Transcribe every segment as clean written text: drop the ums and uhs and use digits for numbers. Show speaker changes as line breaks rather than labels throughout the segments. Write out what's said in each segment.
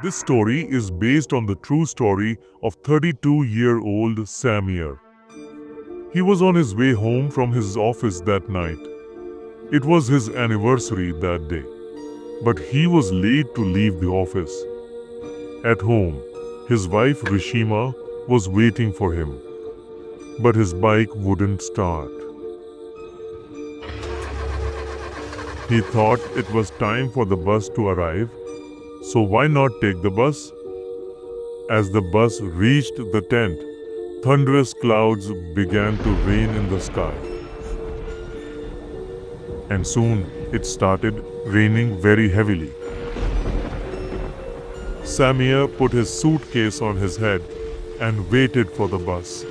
This story is based on the true story of 32-year-old Samir. He was on his way home from his office that night. It was his anniversary that day, but he was late to leave the office. At home, his wife Rishima was waiting for him, but his bike wouldn't start. He thought it was time for the bus to arrive, so why not take the bus? As the bus reached the tent, thunderous clouds began to rain in the sky. And soon it started raining very heavily. Samir put his suitcase on his head and waited for the bus.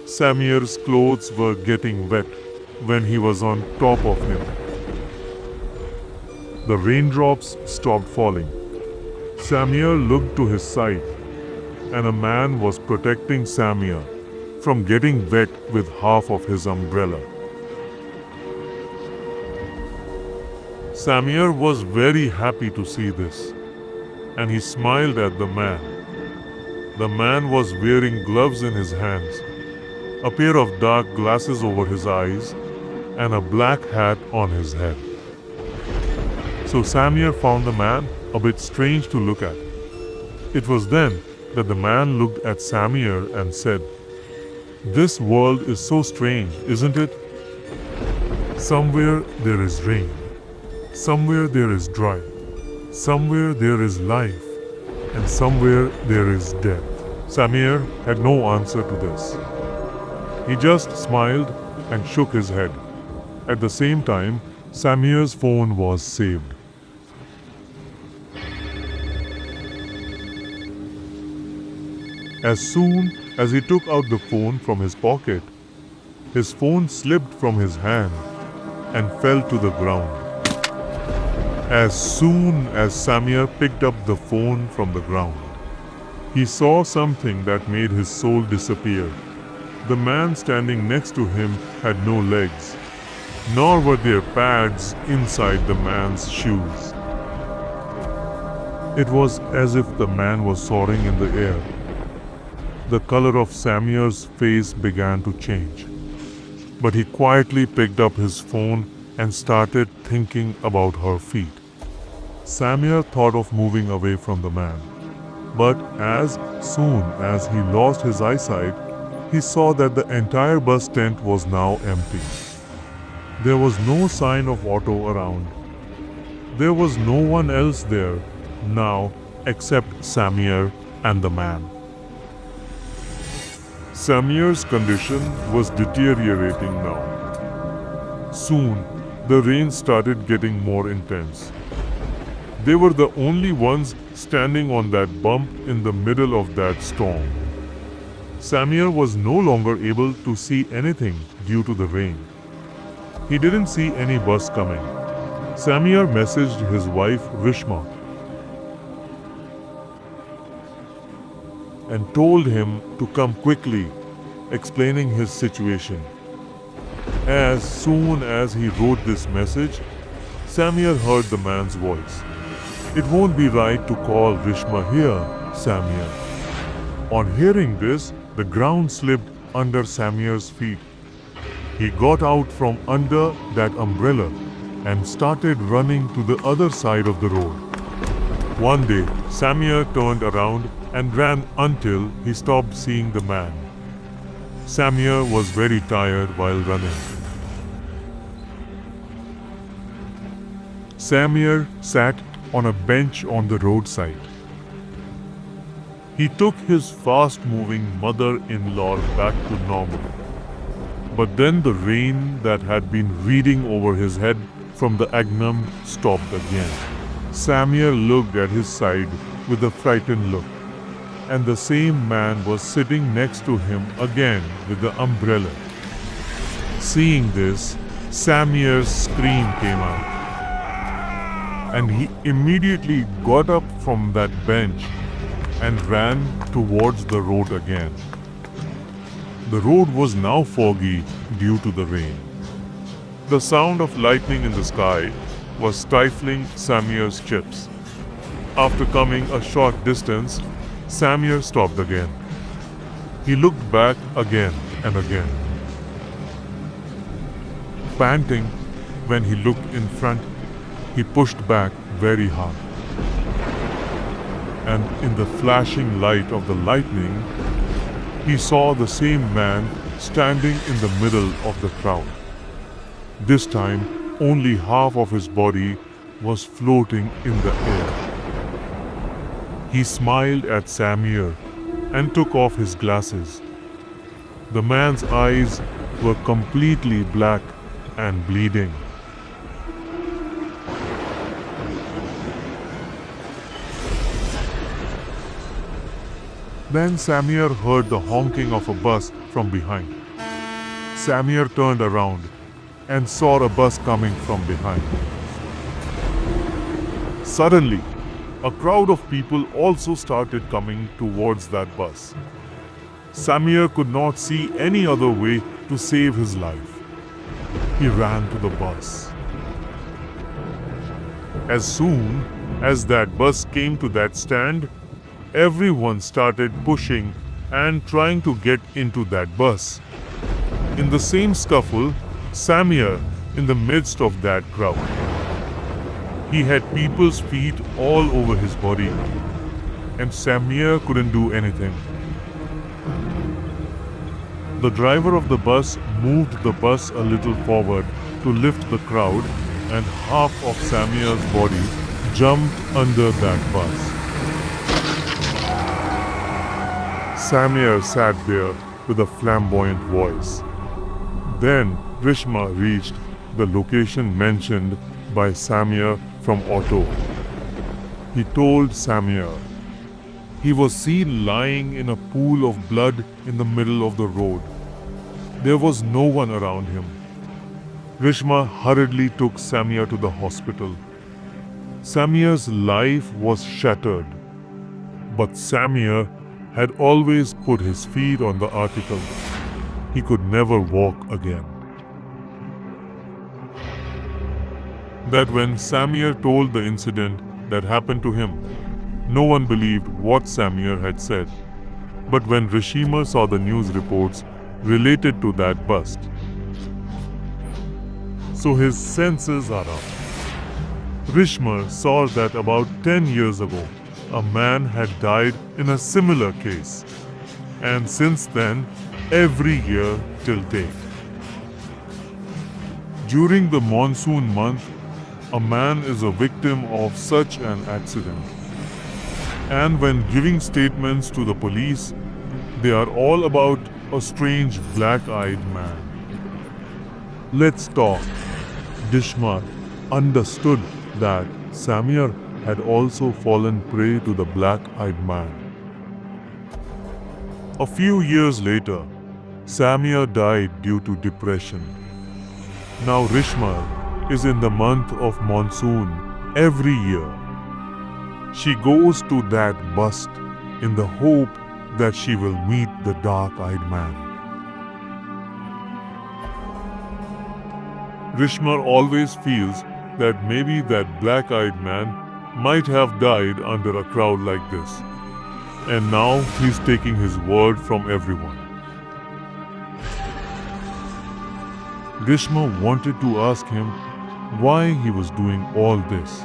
Samir's clothes were getting wet when he was on top of him. The raindrops stopped falling. Samir looked to his side, and a man was protecting Samir from getting wet with half of his umbrella. Samir was very happy to see this, and he smiled at the man. The man was wearing gloves in his hands, a pair of dark glasses over his eyes, and a black hat on his head. So Samir found the man a bit strange to look at. It was then that the man looked at Samir and said, "This world is so strange, isn't it? Somewhere there is rain, somewhere there is dry, somewhere there is life, and somewhere there is death." Samir had no answer to this. He just smiled and shook his head. At the same time, Samir's phone was saved. As soon as he took out the phone from his pocket, his phone slipped from his hand and fell to the ground. As soon as Samir picked up the phone from the ground, he saw something that made his soul disappear. The man standing next to him had no legs, nor were there pads inside the man's shoes. It was as if the man was soaring in the air. The color of Samir's face began to change, but he quietly picked up his phone and started thinking about her feet. Samir thought of moving away from the man, but as soon as he lost his eyesight, he saw that the entire bus tent was now empty. There was no sign of auto around. There was no one else there now except Samir and the man. Samir's condition was deteriorating now. Soon, the rain started getting more intense. They were the only ones standing on that bump in the middle of that storm. Samir was no longer able to see anything due to the rain. He didn't see any bus coming. Samir messaged his wife Rishma and told him to come quickly, explaining his situation. As soon as he wrote this message, Samir heard the man's voice. "It won't be right to call Rishma here, Samir." On hearing this, the ground slipped under Samir's feet. He got out from under that umbrella and started running to the other side of the road. One day, Samir turned around and ran until he stopped seeing the man. Samir was very tired while running. Samir sat on a bench on the roadside. He took his fast-moving mother-in-law back to normal. But then the rain that had been reading over his head from the Agnam stopped again. Samir looked at his side with a frightened look, and the same man was sitting next to him again with the umbrella. Seeing this, Samir's scream came out, and he immediately got up from that bench and ran towards the road again. The road was now foggy due to the rain. The sound of lightning in the sky was stifling Samir's chips. After coming a short distance, Samir stopped again. He looked back again and again. Panting, when he looked in front, he pushed back very hard. And in the flashing light of the lightning, he saw the same man standing in the middle of the crowd. This time, only half of his body was floating in the air. He smiled at Samir and took off his glasses. The man's eyes were completely black and bleeding. Then Samir heard the honking of a bus from behind. Samir turned around and saw a bus coming from behind. Suddenly, a crowd of people also started coming towards that bus. Samir could not see any other way to save his life. He ran to the bus. As soon as that bus came to that stand, everyone started pushing and trying to get into that bus. In the same scuffle, Samir in the midst of that crowd. He had people's feet all over his body, and Samir couldn't do anything. The driver of the bus moved the bus a little forward to lift the crowd, and half of Samir's body jumped under that bus. Samir sat there with a flamboyant voice. Then Grishma reached the location mentioned by Samir from Otto. He told Samir. He was seen lying in a pool of blood in the middle of the road. There was no one around him. Grishma hurriedly took Samir to the hospital. Samir's life was shattered, but Samir had always put his feet on the article. He could never walk again. That when Samir told the incident that happened to him, no one believed what Samir had said. But when Rishima saw the news reports related to that bust, so his senses are up. Rishma saw that about 10 years ago, a man had died in a similar case, and since then, every year till date. During the monsoon month, a man is a victim of such an accident. And when giving statements to the police, they are all about a strange black-eyed man. Let's talk. Dishma understood that Samir had also fallen prey to the black-eyed man. A few years later, Samir died due to depression. Now Rishma is in the month of monsoon every year. She goes to that bust in the hope that she will meet the dark-eyed man. Rishma always feels that maybe that black-eyed man might have died under a crowd like this. And now he's taking his word from everyone. Grishma wanted to ask him why he was doing all this.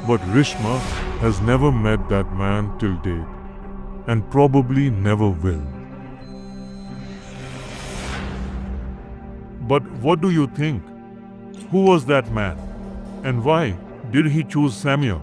But Rishma has never met that man till date, and probably never will. But what do you think? Who was that man? And why did he choose Samir?